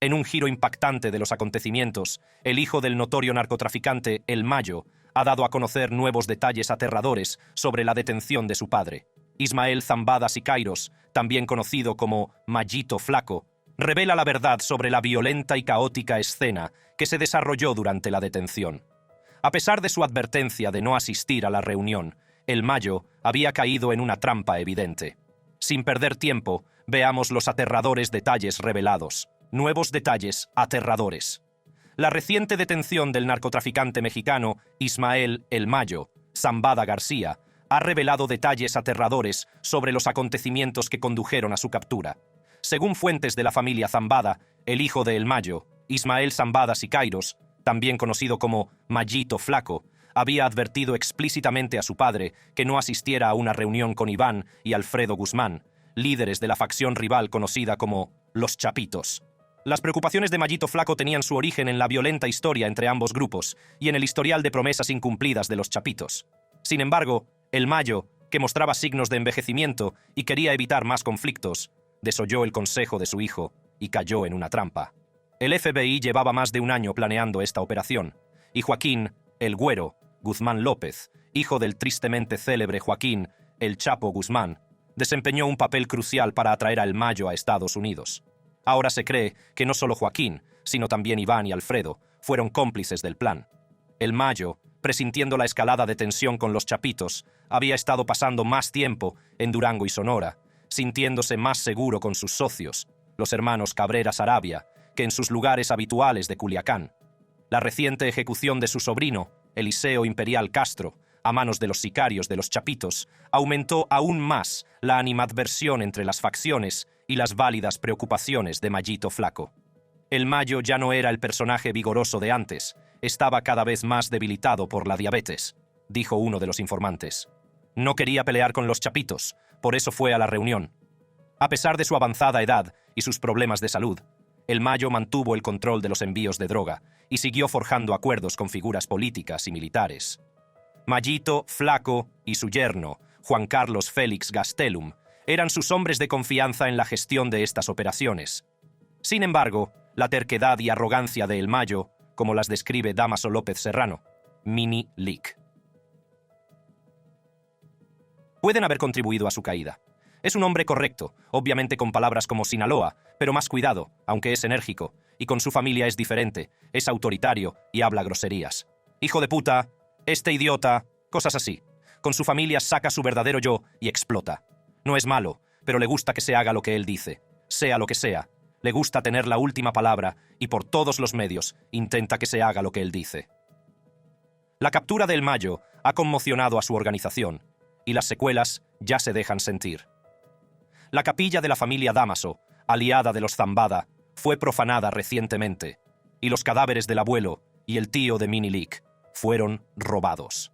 En un giro impactante de los acontecimientos, el hijo del notorio narcotraficante El Mayo ha dado a conocer nuevos detalles aterradores sobre la detención de su padre. Ismael Zambada Siqueiros, también conocido como Mayito Flaco, revela la verdad sobre la violenta y caótica escena que se desarrolló durante la detención. A pesar de su advertencia de no asistir a la reunión, El Mayo había caído en una trampa evidente. Sin perder tiempo, veamos los aterradores detalles revelados. Nuevos detalles aterradores. La reciente detención del narcotraficante mexicano Ismael El Mayo Zambada García ha revelado detalles aterradores sobre los acontecimientos que condujeron a su captura. Según fuentes de la familia Zambada, el hijo de El Mayo, Ismael Zambada Siqueiros, también conocido como Mayito Flaco, había advertido explícitamente a su padre que no asistiera a una reunión con Iván y Alfredo Guzmán, líderes de la facción rival conocida como Los Chapitos. Las preocupaciones de Mayito Flaco tenían su origen en la violenta historia entre ambos grupos y en el historial de promesas incumplidas de los Chapitos. Sin embargo, El Mayo, que mostraba signos de envejecimiento y quería evitar más conflictos, desoyó el consejo de su hijo y cayó en una trampa. El FBI llevaba más de un año planeando esta operación, y Joaquín, el Güero, Guzmán López, hijo del tristemente célebre Joaquín, el Chapo Guzmán, desempeñó un papel crucial para atraer a El Mayo a Estados Unidos. Ahora se cree que no solo Joaquín, sino también Iván y Alfredo fueron cómplices del plan. El Mayo, presintiendo la escalada de tensión con los Chapitos, había estado pasando más tiempo en Durango y Sonora, sintiéndose más seguro con sus socios, los hermanos Cabrera Sarabia, que en sus lugares habituales de Culiacán. La reciente ejecución de su sobrino, Eliseo Imperial Castro, a manos de los sicarios de los Chapitos, aumentó aún más la animadversión entre las facciones y las válidas preocupaciones de Mayito Flaco. El Mayo ya no era el personaje vigoroso de antes, estaba cada vez más debilitado por la diabetes, dijo uno de los informantes. No quería pelear con los Chapitos, por eso fue a la reunión. A pesar de su avanzada edad y sus problemas de salud, El Mayo mantuvo el control de los envíos de droga y siguió forjando acuerdos con figuras políticas y militares. Mayito Flaco y su yerno, Juan Carlos Félix Gastelum, eran sus hombres de confianza en la gestión de estas operaciones. Sin embargo, la terquedad y arrogancia de El Mayo, como las describe Dámaso López Serrano, Mini Leak, pueden haber contribuido a su caída. Es un hombre correcto, obviamente con palabras como Sinaloa, pero más cuidado, aunque es enérgico, y con su familia es diferente, es autoritario y habla groserías. Hijo de puta, este idiota, cosas así. Con su familia saca su verdadero yo y explota. No es malo, pero le gusta que se haga lo que él dice, sea lo que sea. Le gusta tener la última palabra y por todos los medios intenta que se haga lo que él dice. La captura de El Mayo ha conmocionado a su organización y las secuelas ya se dejan sentir. La capilla de la familia Dámaso, aliada de los Zambada, fue profanada recientemente y los cadáveres del abuelo y el tío de Mini Leak fueron robados.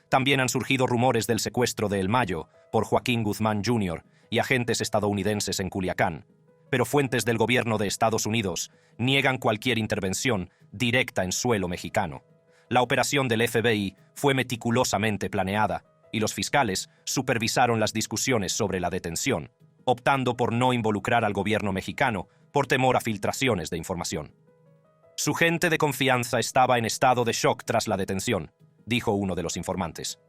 También han surgido rumores del secuestro de El Mayo por Joaquín Guzmán Jr. y agentes estadounidenses en Culiacán, pero fuentes del gobierno de Estados Unidos niegan cualquier intervención directa en suelo mexicano. La operación del FBI fue meticulosamente planeada y los fiscales supervisaron las discusiones sobre la detención, optando por no involucrar al gobierno mexicano por temor a filtraciones de información. Su gente de confianza estaba en estado de shock tras la detención, dijo uno de los informantes.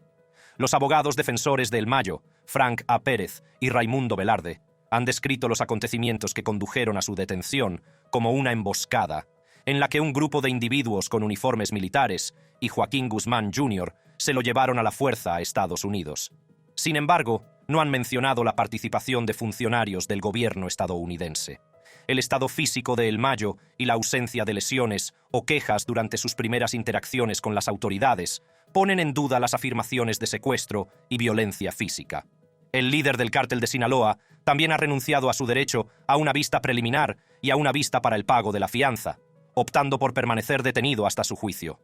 Los abogados defensores de El Mayo, Frank A. Pérez y Raimundo Velarde, han descrito los acontecimientos que condujeron a su detención como una emboscada, en la que un grupo de individuos con uniformes militares y Joaquín Guzmán Jr. se lo llevaron a la fuerza a Estados Unidos. Sin embargo, no han mencionado la participación de funcionarios del gobierno estadounidense. El estado físico de El Mayo y la ausencia de lesiones o quejas durante sus primeras interacciones con las autoridades ponen en duda las afirmaciones de secuestro y violencia física. El líder del cártel de Sinaloa también ha renunciado a su derecho a una vista preliminar y a una vista para el pago de la fianza, optando por permanecer detenido hasta su juicio.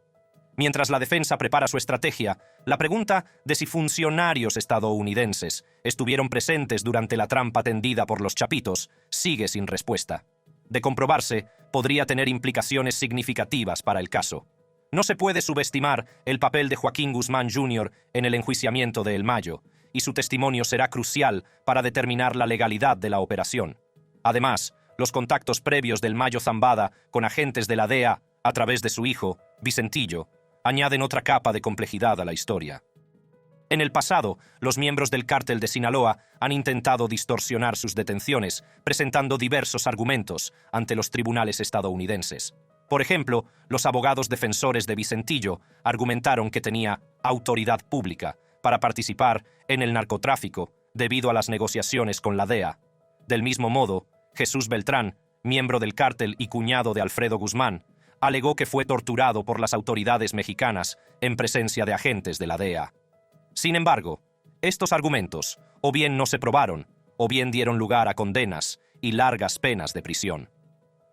Mientras la defensa prepara su estrategia, la pregunta de si funcionarios estadounidenses estuvieron presentes durante la trampa tendida por los Chapitos sigue sin respuesta. De comprobarse, podría tener implicaciones significativas para el caso. No se puede subestimar el papel de Joaquín Guzmán Jr. en el enjuiciamiento de El Mayo, y su testimonio será crucial para determinar la legalidad de la operación. Además, los contactos previos del Mayo Zambada con agentes de la DEA a través de su hijo, Vicentillo, añaden otra capa de complejidad a la historia. En el pasado, los miembros del cártel de Sinaloa han intentado distorsionar sus detenciones, presentando diversos argumentos ante los tribunales estadounidenses. Por ejemplo, los abogados defensores de Vicentillo argumentaron que tenía autoridad pública para participar en el narcotráfico debido a las negociaciones con la DEA. Del mismo modo, Jesús Beltrán, miembro del cártel y cuñado de Alfredo Guzmán, alegó que fue torturado por las autoridades mexicanas en presencia de agentes de la DEA. Sin embargo, estos argumentos o bien no se probaron, o bien dieron lugar a condenas y largas penas de prisión.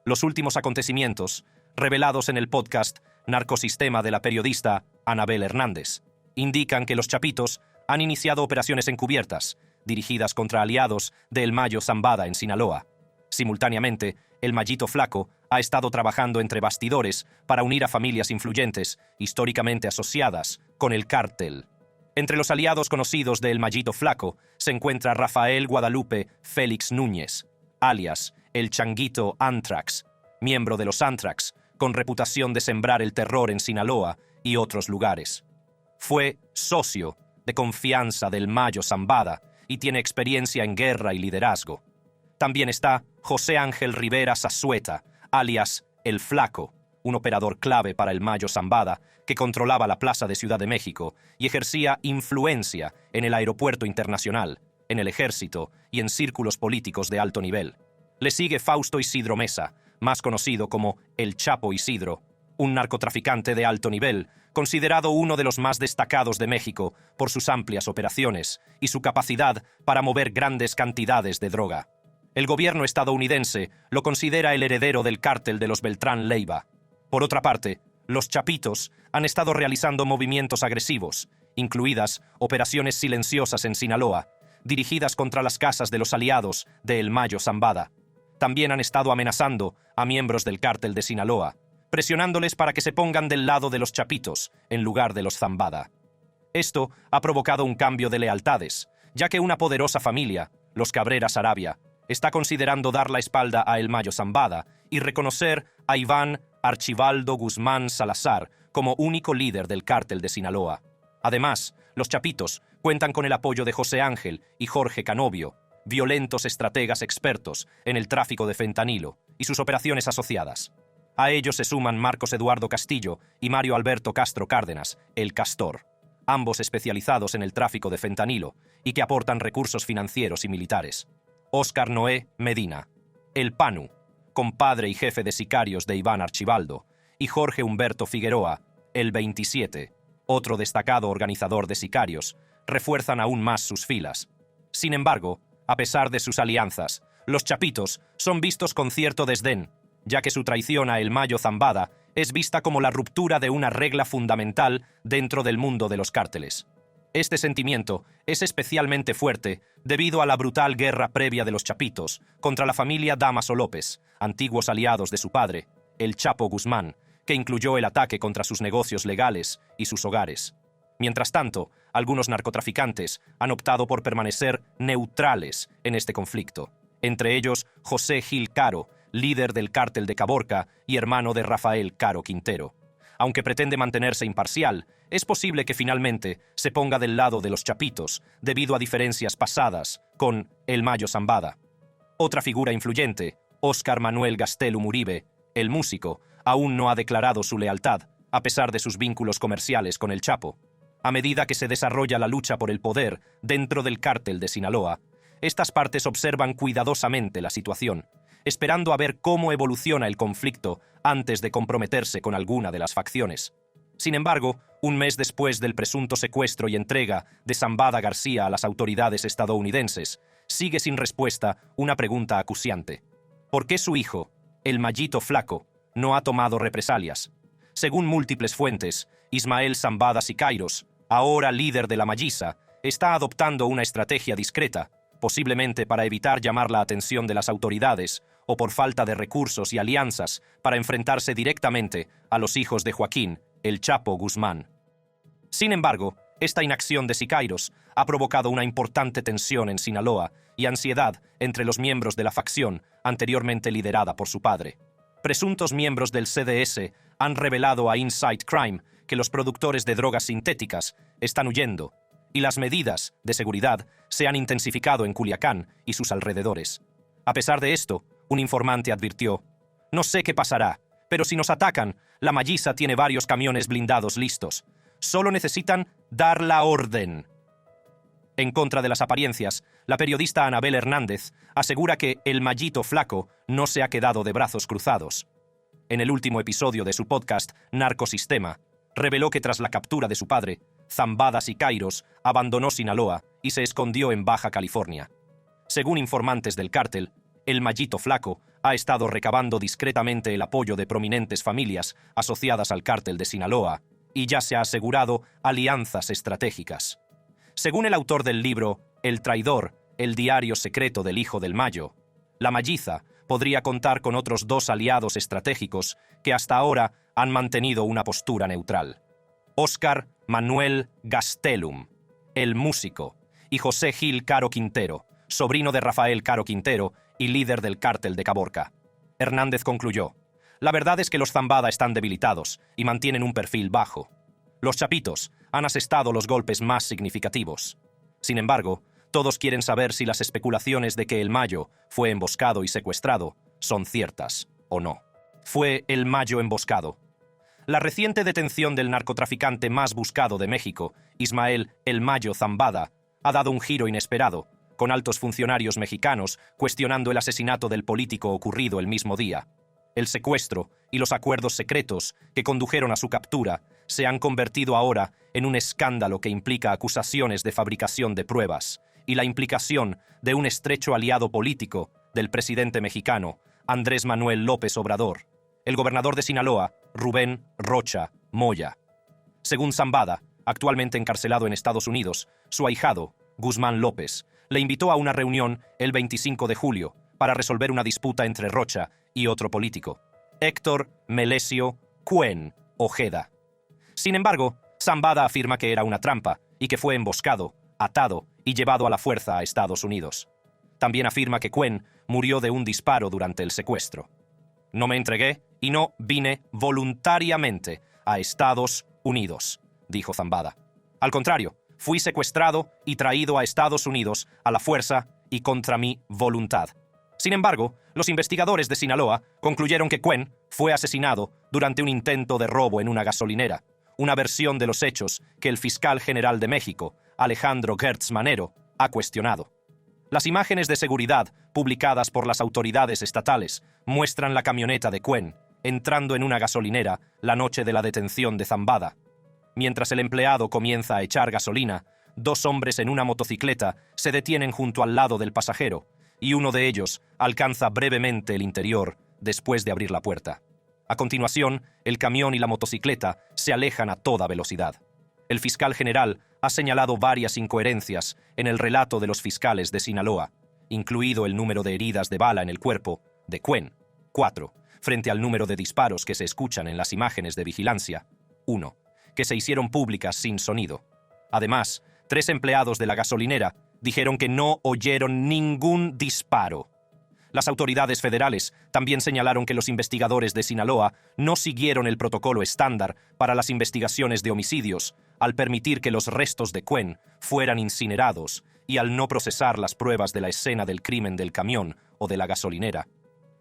Los últimos acontecimientos, revelados en el podcast Narcosistema de la periodista Anabel Hernández, indican que los Chapitos han iniciado operaciones encubiertas, dirigidas contra aliados del Mayo Zambada en Sinaloa. Simultáneamente, el Mayito Flaco ha estado trabajando entre bastidores para unir a familias influyentes, históricamente asociadas con el cártel. Entre los aliados conocidos de El Mayito Flaco se encuentra Rafael Guadalupe Félix Núñez, alias El Changuito Anthrax, miembro de los Anthrax, con reputación de sembrar el terror en Sinaloa y otros lugares. Fue socio de confianza del Mayo Zambada y tiene experiencia en guerra y liderazgo. También está José Ángel Rivera Zazueta, alias El Flaco, un operador clave para el Mayo Zambada que controlaba la plaza de Ciudad de México y ejercía influencia en el aeropuerto internacional, en el ejército y en círculos políticos de alto nivel. Le sigue Fausto Isidro Mesa, más conocido como El Chapo Isidro, un narcotraficante de alto nivel, considerado uno de los más destacados de México por sus amplias operaciones y su capacidad para mover grandes cantidades de droga. El gobierno estadounidense lo considera el heredero del cártel de los Beltrán Leiva. Por otra parte, los Chapitos han estado realizando movimientos agresivos, incluidas operaciones silenciosas en Sinaloa, dirigidas contra las casas de los aliados de El Mayo Zambada. También han estado amenazando a miembros del cártel de Sinaloa, presionándoles para que se pongan del lado de los Chapitos en lugar de los Zambada. Esto ha provocado un cambio de lealtades, ya que una poderosa familia, los Cabrera Saravia, está considerando dar la espalda a El Mayo Zambada y reconocer a Iván Archibaldo Guzmán Salazar como único líder del cártel de Sinaloa. Además, los Chapitos cuentan con el apoyo de José Ángel y Jorge Canovio, violentos estrategas expertos en el tráfico de fentanilo y sus operaciones asociadas. A ellos se suman Marcos Eduardo Castillo y Mario Alberto Castro Cárdenas, el Castor, ambos especializados en el tráfico de fentanilo y que aportan recursos financieros y militares. Óscar Noé Medina, el Panu, compadre y jefe de sicarios de Iván Archibaldo, y Jorge Humberto Figueroa, el 27, otro destacado organizador de sicarios, refuerzan aún más sus filas. Sin embargo, a pesar de sus alianzas, los Chapitos son vistos con cierto desdén, ya que su traición a El Mayo Zambada es vista como la ruptura de una regla fundamental dentro del mundo de los cárteles. Este sentimiento es especialmente fuerte debido a la brutal guerra previa de los Chapitos contra la familia Dámaso López, antiguos aliados de su padre, el Chapo Guzmán, que incluyó el ataque contra sus negocios legales y sus hogares. Mientras tanto, algunos narcotraficantes han optado por permanecer neutrales en este conflicto, entre ellos José Gil Caro, líder del cártel de Caborca y hermano de Rafael Caro Quintero. Aunque pretende mantenerse imparcial, es posible que finalmente se ponga del lado de los Chapitos debido a diferencias pasadas con El Mayo Zambada. Otra figura influyente, Óscar Manuel Gastelum Uribe, el músico, aún no ha declarado su lealtad, a pesar de sus vínculos comerciales con el Chapo. A medida que se desarrolla la lucha por el poder dentro del cártel de Sinaloa, estas partes observan cuidadosamente la situación, esperando a ver cómo evoluciona el conflicto antes de comprometerse con alguna de las facciones. Sin embargo, un mes después del presunto secuestro y entrega de Zambada García a las autoridades estadounidenses, sigue sin respuesta una pregunta acuciante. ¿Por qué su hijo, el Mayito Flaco, no ha tomado represalias? Según múltiples fuentes, Ismael Zambada Siqueiros, ahora líder de la Mayisa, está adoptando una estrategia discreta, posiblemente para evitar llamar la atención de las autoridades o por falta de recursos y alianzas para enfrentarse directamente a los hijos de Joaquín, el Chapo Guzmán. Sin embargo, Esta inacción de Siqueiros ha provocado una importante tensión en Sinaloa y ansiedad entre los miembros de la facción anteriormente liderada por su padre. Presuntos miembros del CDS han revelado a Inside Crime que los productores de drogas sintéticas están huyendo y las medidas de seguridad se han intensificado en Culiacán y sus alrededores. A pesar de esto, un informante advirtió: «No sé qué pasará, pero si nos atacan, la Malliza tiene varios camiones blindados listos. Solo necesitan dar la orden». En contra de las apariencias, la periodista Anabel Hernández asegura que el Mallito Flaco no se ha quedado de brazos cruzados. En el último episodio de su podcast Narcosistema, reveló que tras la captura de su padre, Zambada Siqueiros abandonó Sinaloa y se escondió en Baja California. Según informantes del cártel, el Mallito Flaco ha estado recabando discretamente el apoyo de prominentes familias asociadas al cártel de Sinaloa y ya se ha asegurado alianzas estratégicas. Según el autor del libro El traidor, el diario secreto del hijo del Mayo, la Malliza podría contar con otros 2 aliados estratégicos que hasta ahora han mantenido una postura neutral: Óscar Manuel Gastelum, el músico, y José Gil Caro Quintero, sobrino de Rafael Caro Quintero y líder del cártel de Caborca. Hernández concluyó: «La verdad es que los Zambada están debilitados y mantienen un perfil bajo. Los chapitos han asestado los golpes más significativos. Sin embargo, todos quieren saber si las especulaciones de que el Mayo fue emboscado y secuestrado son ciertas o no». Fue el Mayo emboscado. La reciente detención del narcotraficante más buscado de México, Ismael El Mayo Zambada, ha dado un giro inesperado, con altos funcionarios mexicanos cuestionando el asesinato del político ocurrido el mismo día. El secuestro y los acuerdos secretos que condujeron a su captura se han convertido ahora en un escándalo que implica acusaciones de fabricación de pruebas y la implicación de un estrecho aliado político del presidente mexicano, Andrés Manuel López Obrador, el gobernador de Sinaloa, Rubén Rocha Moya. Según Zambada, actualmente encarcelado en Estados Unidos, su ahijado, Guzmán López, le invitó a una reunión el 25 de julio para resolver una disputa entre Rocha y otro político, Héctor Melesio Cuen Ojeda. Sin embargo, Zambada afirma que era una trampa y que fue emboscado, atado y llevado a la fuerza a Estados Unidos. También afirma que Cuen murió de un disparo durante el secuestro. «No me entregué y no vine voluntariamente a Estados Unidos», dijo Zambada. «Al contrario, fui secuestrado y traído a Estados Unidos a la fuerza y contra mi voluntad». Sin embargo, los investigadores de Sinaloa concluyeron que Cuen fue asesinado durante un intento de robo en una gasolinera, una versión de los hechos que el fiscal general de México, Alejandro Gertz Manero, ha cuestionado. Las imágenes de seguridad publicadas por las autoridades estatales muestran la camioneta de Cuen entrando en una gasolinera la noche de la detención de Zambada. Mientras el empleado comienza a echar gasolina, 2 hombres en una motocicleta se detienen junto al lado del pasajero y uno de ellos alcanza brevemente el interior después de abrir la puerta. A continuación, el camión y la motocicleta se alejan a toda velocidad. El fiscal general ha señalado varias incoherencias en el relato de los fiscales de Sinaloa, incluido el número de heridas de bala en el cuerpo de Cuen, 4, frente al número de disparos que se escuchan en las imágenes de vigilancia, 1, que se hicieron públicas sin sonido. Además, 3 empleados de la gasolinera dijeron que no oyeron ningún disparo. Las autoridades federales también señalaron que los investigadores de Sinaloa no siguieron el protocolo estándar para las investigaciones de homicidios al permitir que los restos de Cuen fueran incinerados y al no procesar las pruebas de la escena del crimen del camión o de la gasolinera.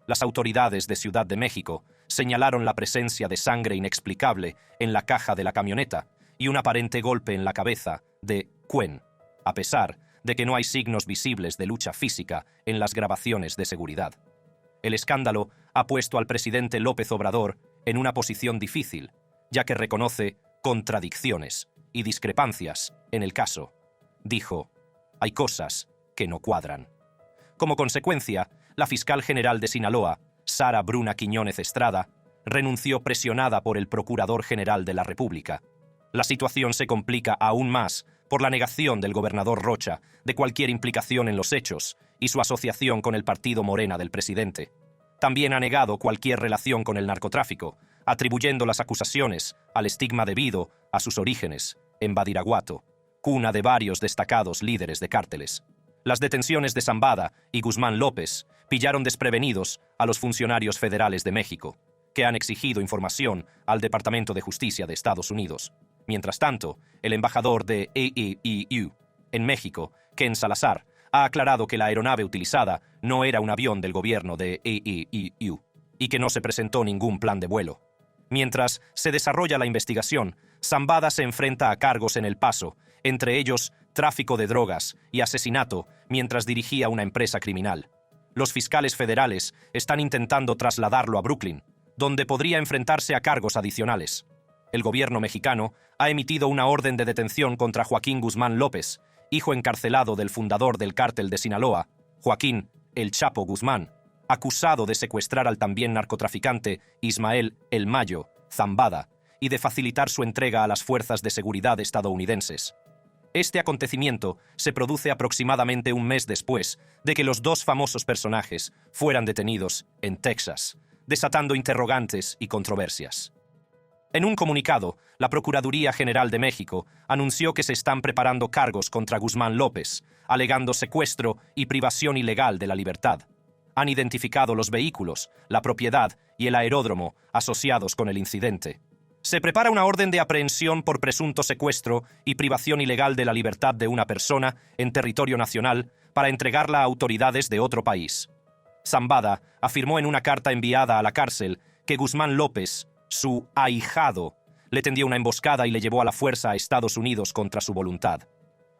Las autoridades de Ciudad de México señalaron la presencia de sangre inexplicable en la caja de la camioneta y un aparente golpe en la cabeza de Cuen, a pesar de que no hay signos visibles de lucha física en las grabaciones de seguridad. El escándalo ha puesto al presidente López Obrador en una posición difícil, ya que reconoce contradicciones y discrepancias en el caso. Dijo: «Hay cosas que no cuadran». Como consecuencia, la fiscal general de Sinaloa, Sara Bruna Quiñónez Estrada, renunció presionada por el Procurador General de la República. La situación se complica aún más por la negación del gobernador Rocha de cualquier implicación en los hechos y su asociación con el partido Morena del presidente. También ha negado cualquier relación con el narcotráfico, atribuyendo las acusaciones al estigma debido a sus orígenes en Badiraguato, cuna de varios destacados líderes de cárteles. Las detenciones de Zambada y Guzmán López pillaron desprevenidos a los funcionarios federales de México, que han exigido información al Departamento de Justicia de Estados Unidos. Mientras tanto, el embajador de AEEU en México, Ken Salazar, ha aclarado que la aeronave utilizada no era un avión del gobierno de AEEU y que no se presentó ningún plan de vuelo. Mientras se desarrolla la investigación, Zambada se enfrenta a cargos en El Paso, entre ellos tráfico de drogas y asesinato mientras dirigía una empresa criminal. Los fiscales federales están intentando trasladarlo a Brooklyn, donde podría enfrentarse a cargos adicionales. El gobierno mexicano ha emitido una orden de detención contra Joaquín Guzmán López, hijo encarcelado del fundador del cártel de Sinaloa, Joaquín El Chapo Guzmán, acusado de secuestrar al también narcotraficante Ismael El Mayo Zambada y de facilitar su entrega a las fuerzas de seguridad estadounidenses. Este acontecimiento se produce aproximadamente un mes después de que los dos famosos personajes fueran detenidos en Texas, desatando interrogantes y controversias. En un comunicado, la Procuraduría General de México anunció que se están preparando cargos contra Guzmán López, alegando secuestro y privación ilegal de la libertad. Han identificado los vehículos, la propiedad y el aeródromo asociados con el incidente. Se prepara una orden de aprehensión por presunto secuestro y privación ilegal de la libertad de una persona en territorio nacional para entregarla a autoridades de otro país. Zambada afirmó en una carta enviada a la cárcel que Guzmán López, su ahijado, le tendió una emboscada y le llevó a la fuerza a Estados Unidos contra su voluntad.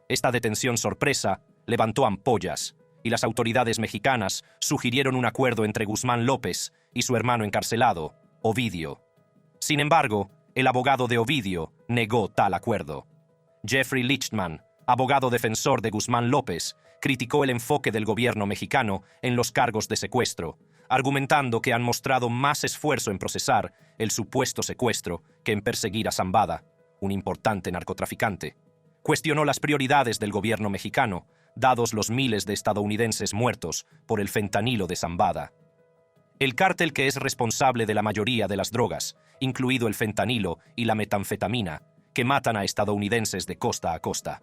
Esta detención sorpresa levantó ampollas y las autoridades mexicanas sugirieron un acuerdo entre Guzmán López y su hermano encarcelado, Ovidio. Sin embargo, el abogado de Ovidio negó tal acuerdo. Jeffrey Lichtman, abogado defensor de Guzmán López, criticó el enfoque del gobierno mexicano en los cargos de secuestro, argumentando que han mostrado más esfuerzo en procesar el supuesto secuestro que en perseguir a Zambada, un importante narcotraficante. Cuestionó las prioridades del gobierno mexicano, dados los miles de estadounidenses muertos por el fentanilo de Zambada. El cártel que es responsable de la mayoría de las drogas, incluido el fentanilo y la metanfetamina, que matan a estadounidenses de costa a costa.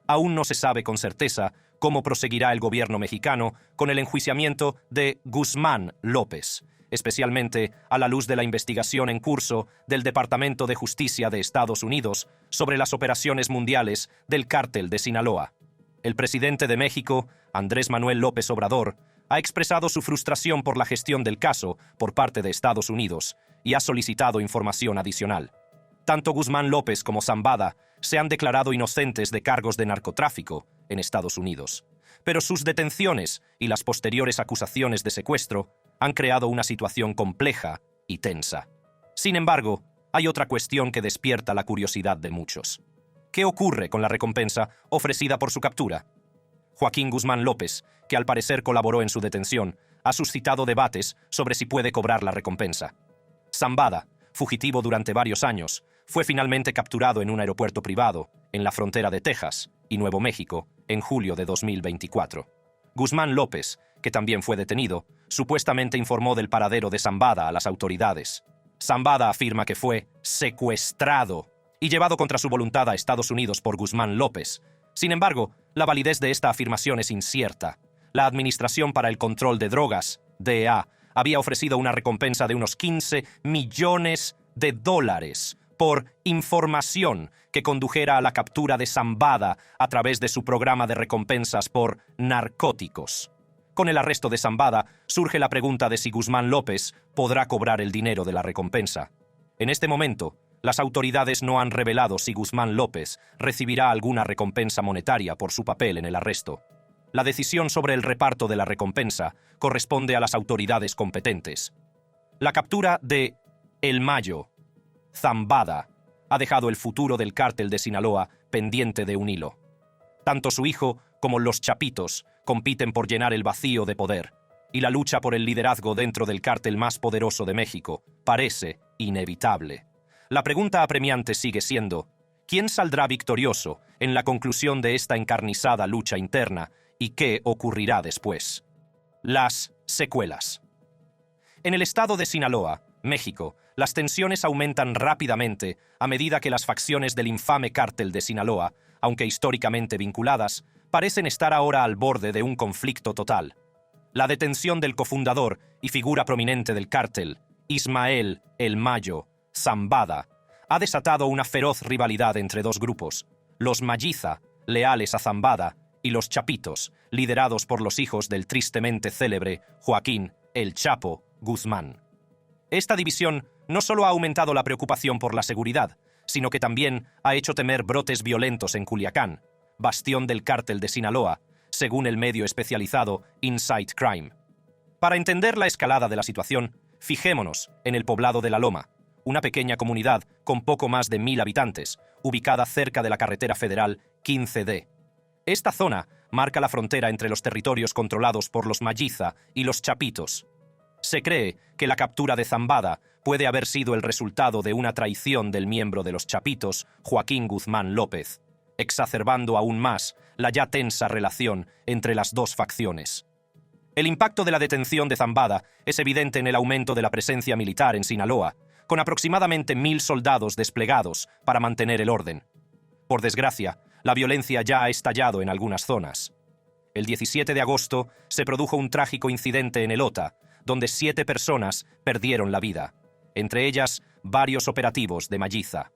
Aún no se sabe con certeza cómo proseguirá el gobierno mexicano con el enjuiciamiento de Guzmán López, especialmente a la luz de la investigación en curso del Departamento de Justicia de Estados Unidos sobre las operaciones mundiales del cártel de Sinaloa. El presidente de México, Andrés Manuel López Obrador, ha expresado su frustración por la gestión del caso por parte de Estados Unidos y ha solicitado información adicional. Tanto Guzmán López como Zambada se han declarado inocentes de cargos de narcotráfico en Estados Unidos, pero sus detenciones y las posteriores acusaciones de secuestro han creado una situación compleja y tensa. Sin embargo, hay otra cuestión que despierta la curiosidad de muchos. ¿Qué ocurre con la recompensa ofrecida por su captura? Joaquín Guzmán López, que al parecer colaboró en su detención, ha suscitado debates sobre si puede cobrar la recompensa. Zambada, fugitivo durante varios años, fue finalmente capturado en un aeropuerto privado en la frontera de Texas y Nuevo México en julio de 2024. Guzmán López, que también fue detenido, supuestamente informó del paradero de Zambada a las autoridades. Zambada afirma que fue secuestrado y llevado contra su voluntad a Estados Unidos por Guzmán López. Sin embargo, la validez de esta afirmación es incierta. La Administración para el Control de Drogas, DEA, había ofrecido una recompensa de unos $15 millones por información que condujera a la captura de Zambada a través de su programa de recompensas por narcóticos. Con el arresto de Zambada, surge la pregunta de si Guzmán López podrá cobrar el dinero de la recompensa. En este momento, las autoridades no han revelado si Guzmán López recibirá alguna recompensa monetaria por su papel en el arresto. La decisión sobre el reparto de la recompensa corresponde a las autoridades competentes. La captura de El Mayo Zambada ha dejado el futuro del cártel de Sinaloa pendiente de un hilo. Tanto su hijo como los Chapitos compiten por llenar el vacío de poder, y la lucha por el liderazgo dentro del cártel más poderoso de México parece inevitable. La pregunta apremiante sigue siendo: ¿quién saldrá victorioso en la conclusión de esta encarnizada lucha interna y qué ocurrirá después? Las secuelas. En el estado de Sinaloa, México, las tensiones aumentan rápidamente a medida que las facciones del infame cártel de Sinaloa, aunque históricamente vinculadas, parecen estar ahora al borde de un conflicto total. La detención del cofundador y figura prominente del cártel, Ismael El Mayo Zambada, ha desatado una feroz rivalidad entre dos grupos, los Mayiza, leales a Zambada, y los Chapitos, liderados por los hijos del tristemente célebre Joaquín El Chapo Guzmán. Esta división no solo ha aumentado la preocupación por la seguridad, sino que también ha hecho temer brotes violentos en Culiacán, bastión del cártel de Sinaloa, según el medio especializado Inside Crime. Para entender la escalada de la situación, fijémonos en el poblado de La Loma, una pequeña comunidad con poco más de 1000 habitantes, ubicada cerca de la carretera federal 15D. Esta zona marca la frontera entre los territorios controlados por los Mayiza y los Chapitos. Se cree que la captura de Zambada puede haber sido el resultado de una traición del miembro de los Chapitos, Joaquín Guzmán López, exacerbando aún más la ya tensa relación entre las dos facciones. El impacto de la detención de Zambada es evidente en el aumento de la presencia militar en Sinaloa, con aproximadamente 1000 soldados desplegados para mantener el orden. Por desgracia, la violencia ya ha estallado en algunas zonas. El 17 de agosto se produjo un trágico incidente en Elota, donde 7 personas perdieron la vida, entre ellas varios operativos de Mayiza.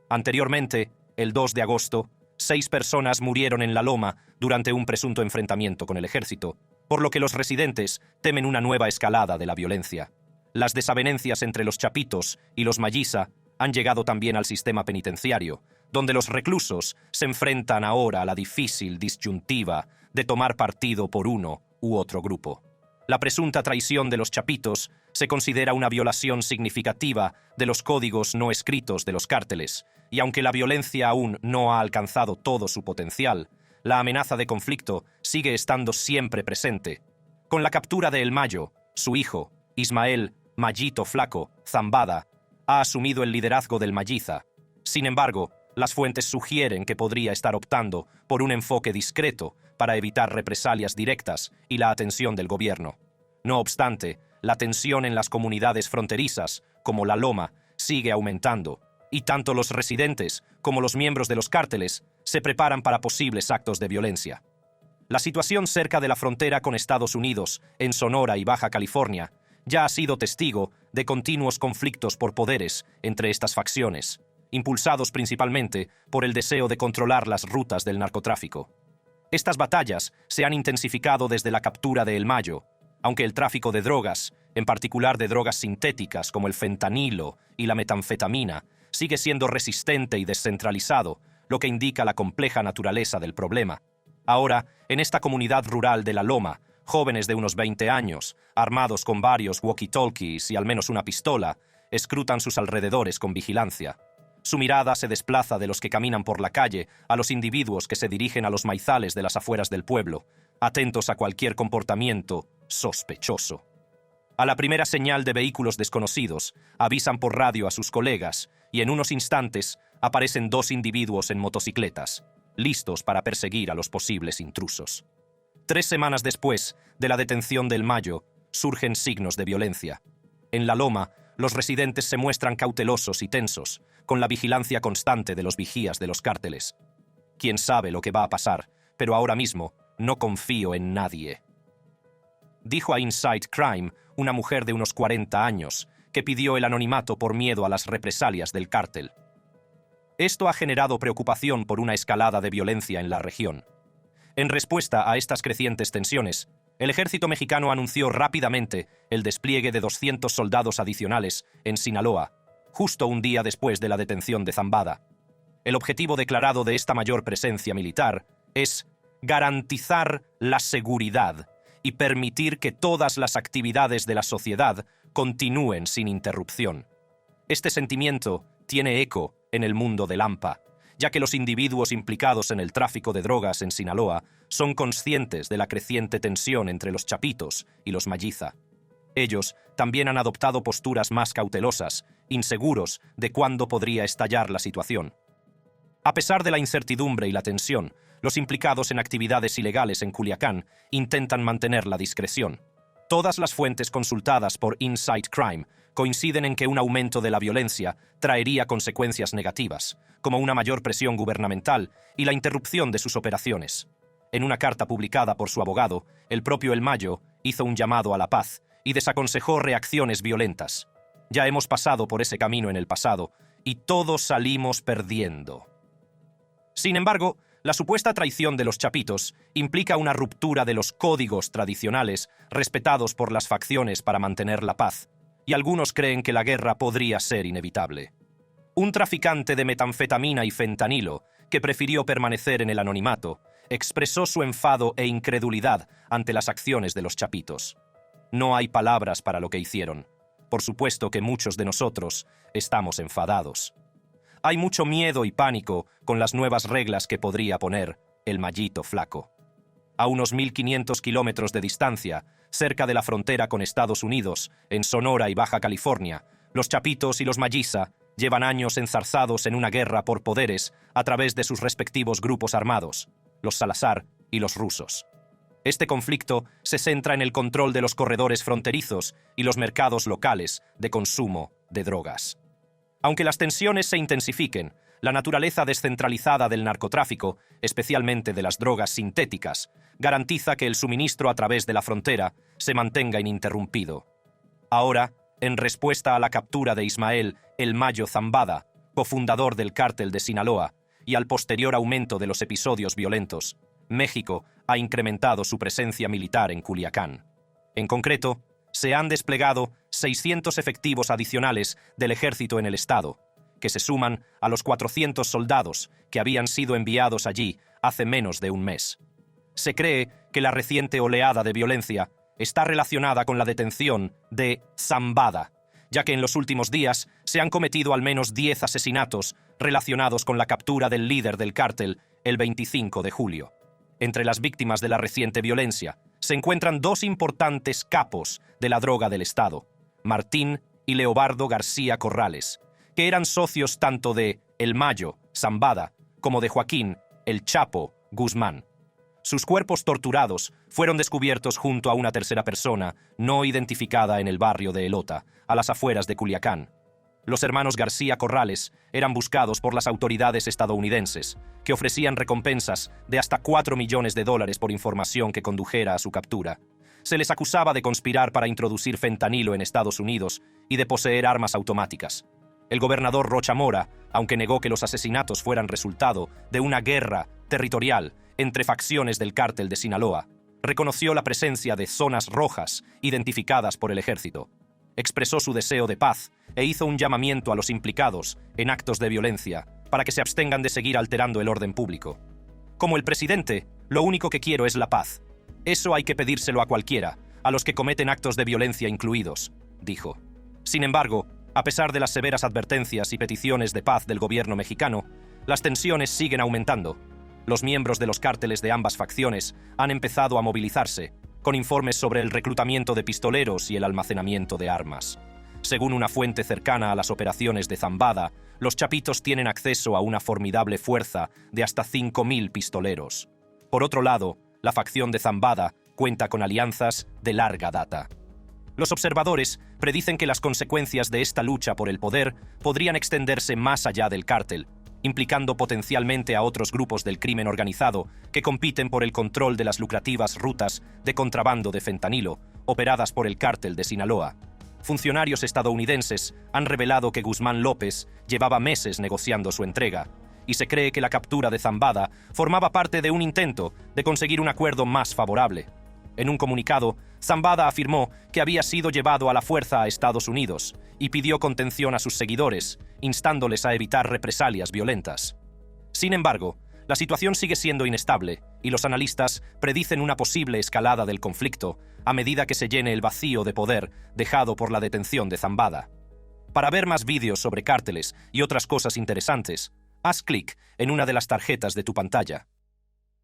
Anteriormente, el 2 de agosto, 6 personas murieron en La Loma durante un presunto enfrentamiento con el ejército, por lo que los residentes temen una nueva escalada de la violencia. Las desavenencias entre los Chapitos y los Mayiza han llegado también al sistema penitenciario, donde los reclusos se enfrentan ahora a la difícil disyuntiva de tomar partido por uno u otro grupo. La presunta traición de los Chapitos se considera una violación significativa de los códigos no escritos de los cárteles, y aunque la violencia aún no ha alcanzado todo su potencial, la amenaza de conflicto sigue estando siempre presente. Con la captura de El Mayo, su hijo, Ismael Mayito Flaco Zambada, ha asumido el liderazgo del Mayiza. Sin embargo, las fuentes sugieren que podría estar optando por un enfoque discreto para evitar represalias directas y la atención del gobierno. No obstante, la tensión en las comunidades fronterizas, como La Loma, sigue aumentando, y tanto los residentes como los miembros de los cárteles se preparan para posibles actos de violencia. La situación cerca de la frontera con Estados Unidos, en Sonora y Baja California, ya ha sido testigo de continuos conflictos por poderes entre estas facciones, impulsados principalmente por el deseo de controlar las rutas del narcotráfico. Estas batallas se han intensificado desde la captura de El Mayo, aunque el tráfico de drogas, en particular de drogas sintéticas como el fentanilo y la metanfetamina, sigue siendo resistente y descentralizado, lo que indica la compleja naturaleza del problema. Ahora, en esta comunidad rural de La Loma, jóvenes de unos 20 años, armados con varios walkie-talkies y al menos una pistola, escrutan sus alrededores con vigilancia. Su mirada se desplaza de los que caminan por la calle a los individuos que se dirigen a los maizales de las afueras del pueblo, atentos a cualquier comportamiento sospechoso. A la primera señal de vehículos desconocidos, avisan por radio a sus colegas y en unos instantes aparecen 2 individuos en motocicletas, listos para perseguir a los posibles intrusos. 3 semanas después de la detención del Mayo, surgen signos de violencia. En La Loma, los residentes se muestran cautelosos y tensos, con la vigilancia constante de los vigías de los cárteles. Quién sabe lo que va a pasar, pero ahora mismo no confío en nadie. Dijo a Inside Crime una mujer de unos 40 años, que pidió el anonimato por miedo a las represalias del cártel. Esto ha generado preocupación por una escalada de violencia en la región. En respuesta a estas crecientes tensiones, el ejército mexicano anunció rápidamente el despliegue de 200 soldados adicionales en Sinaloa, justo un día después de la detención de Zambada. El objetivo declarado de esta mayor presencia militar es garantizar la seguridad y permitir que todas las actividades de la sociedad continúen sin interrupción. Este sentimiento tiene eco en el mundo del AMPA, ya que los individuos implicados en el tráfico de drogas en Sinaloa son conscientes de la creciente tensión entre los Chapitos y los Mayiza. Ellos también han adoptado posturas más cautelosas, inseguros de cuándo podría estallar la situación. A pesar de la incertidumbre y la tensión, los implicados en actividades ilegales en Culiacán intentan mantener la discreción. Todas las fuentes consultadas por Inside Crime coinciden en que un aumento de la violencia traería consecuencias negativas, como una mayor presión gubernamental y la interrupción de sus operaciones. En una carta publicada por su abogado, el propio El Mayo hizo un llamado a la paz y desaconsejó reacciones violentas. Ya hemos pasado por ese camino en el pasado y todos salimos perdiendo. Sin embargo, la supuesta traición de los chapitos implica una ruptura de los códigos tradicionales respetados por las facciones para mantener la paz, y algunos creen que la guerra podría ser inevitable. Un traficante de metanfetamina y fentanilo, que prefirió permanecer en el anonimato, expresó su enfado e incredulidad ante las acciones de los chapitos. No hay palabras para lo que hicieron. Por supuesto que muchos de nosotros estamos enfadados. Hay mucho miedo y pánico con las nuevas reglas que podría poner el Mayito Flaco. A unos 1.500 kilómetros de distancia, cerca de la frontera con Estados Unidos, en Sonora y Baja California, los chapitos y los Mayisa llevan años enzarzados en una guerra por poderes a través de sus respectivos grupos armados, los Salazar y los rusos. Este conflicto se centra en el control de los corredores fronterizos y los mercados locales de consumo de drogas. Aunque las tensiones se intensifiquen, la naturaleza descentralizada del narcotráfico, especialmente de las drogas sintéticas, garantiza que el suministro a través de la frontera se mantenga ininterrumpido. Ahora, en respuesta a la captura de Ismael El Mayo Zambada, cofundador del cártel de Sinaloa, y al posterior aumento de los episodios violentos, México ha incrementado su presencia militar en Culiacán. En concreto, se han desplegado 600 efectivos adicionales del ejército en el estado, que se suman a los 400 soldados que habían sido enviados allí hace menos de un mes. Se cree que la reciente oleada de violencia está relacionada con la detención de Zambada, ya que en los últimos días se han cometido al menos 10 asesinatos relacionados con la captura del líder del cártel el 25 de julio. Entre las víctimas de la reciente violencia se encuentran dos importantes capos de la droga del Estado, Martín y Leobardo García Corrales, que eran socios tanto de El Mayo, Zambada, como de Joaquín, El Chapo, Guzmán. Sus cuerpos torturados fueron descubiertos junto a una tercera persona no identificada en el barrio de Elota, a las afueras de Culiacán. Los hermanos García Corrales eran buscados por las autoridades estadounidenses, que ofrecían recompensas de hasta $4 millones por información que condujera a su captura. Se les acusaba de conspirar para introducir fentanilo en Estados Unidos y de poseer armas automáticas. El gobernador Rocha Mora, aunque negó que los asesinatos fueran resultado de una guerra territorial entre facciones del cártel de Sinaloa, reconoció la presencia de zonas rojas identificadas por el ejército. Expresó su deseo de paz e hizo un llamamiento a los implicados en actos de violencia para que se abstengan de seguir alterando el orden público. Como el presidente, lo único que quiero es la paz. Eso hay que pedírselo a cualquiera, a los que cometen actos de violencia incluidos, dijo. Sin embargo, a pesar de las severas advertencias y peticiones de paz del gobierno mexicano, las tensiones siguen aumentando. Los miembros de los cárteles de ambas facciones han empezado a movilizarse, con informes sobre el reclutamiento de pistoleros y el almacenamiento de armas. Según una fuente cercana a las operaciones de Zambada, los chapitos tienen acceso a una formidable fuerza de hasta 5.000 pistoleros. Por otro lado, la facción de Zambada cuenta con alianzas de larga data. Los observadores predicen que las consecuencias de esta lucha por el poder podrían extenderse más allá del cártel, implicando potencialmente a otros grupos del crimen organizado que compiten por el control de las lucrativas rutas de contrabando de fentanilo operadas por el cártel de Sinaloa. Funcionarios estadounidenses han revelado que Guzmán López llevaba meses negociando su entrega, y se cree que la captura de Zambada formaba parte de un intento de conseguir un acuerdo más favorable. En un comunicado, Zambada afirmó que había sido llevado a la fuerza a Estados Unidos y pidió contención a sus seguidores, instándoles a evitar represalias violentas. Sin embargo, la situación sigue siendo inestable y los analistas predicen una posible escalada del conflicto a medida que se llene el vacío de poder dejado por la detención de Zambada. Para ver más vídeos sobre cárteles y otras cosas interesantes, haz clic en una de las tarjetas de tu pantalla.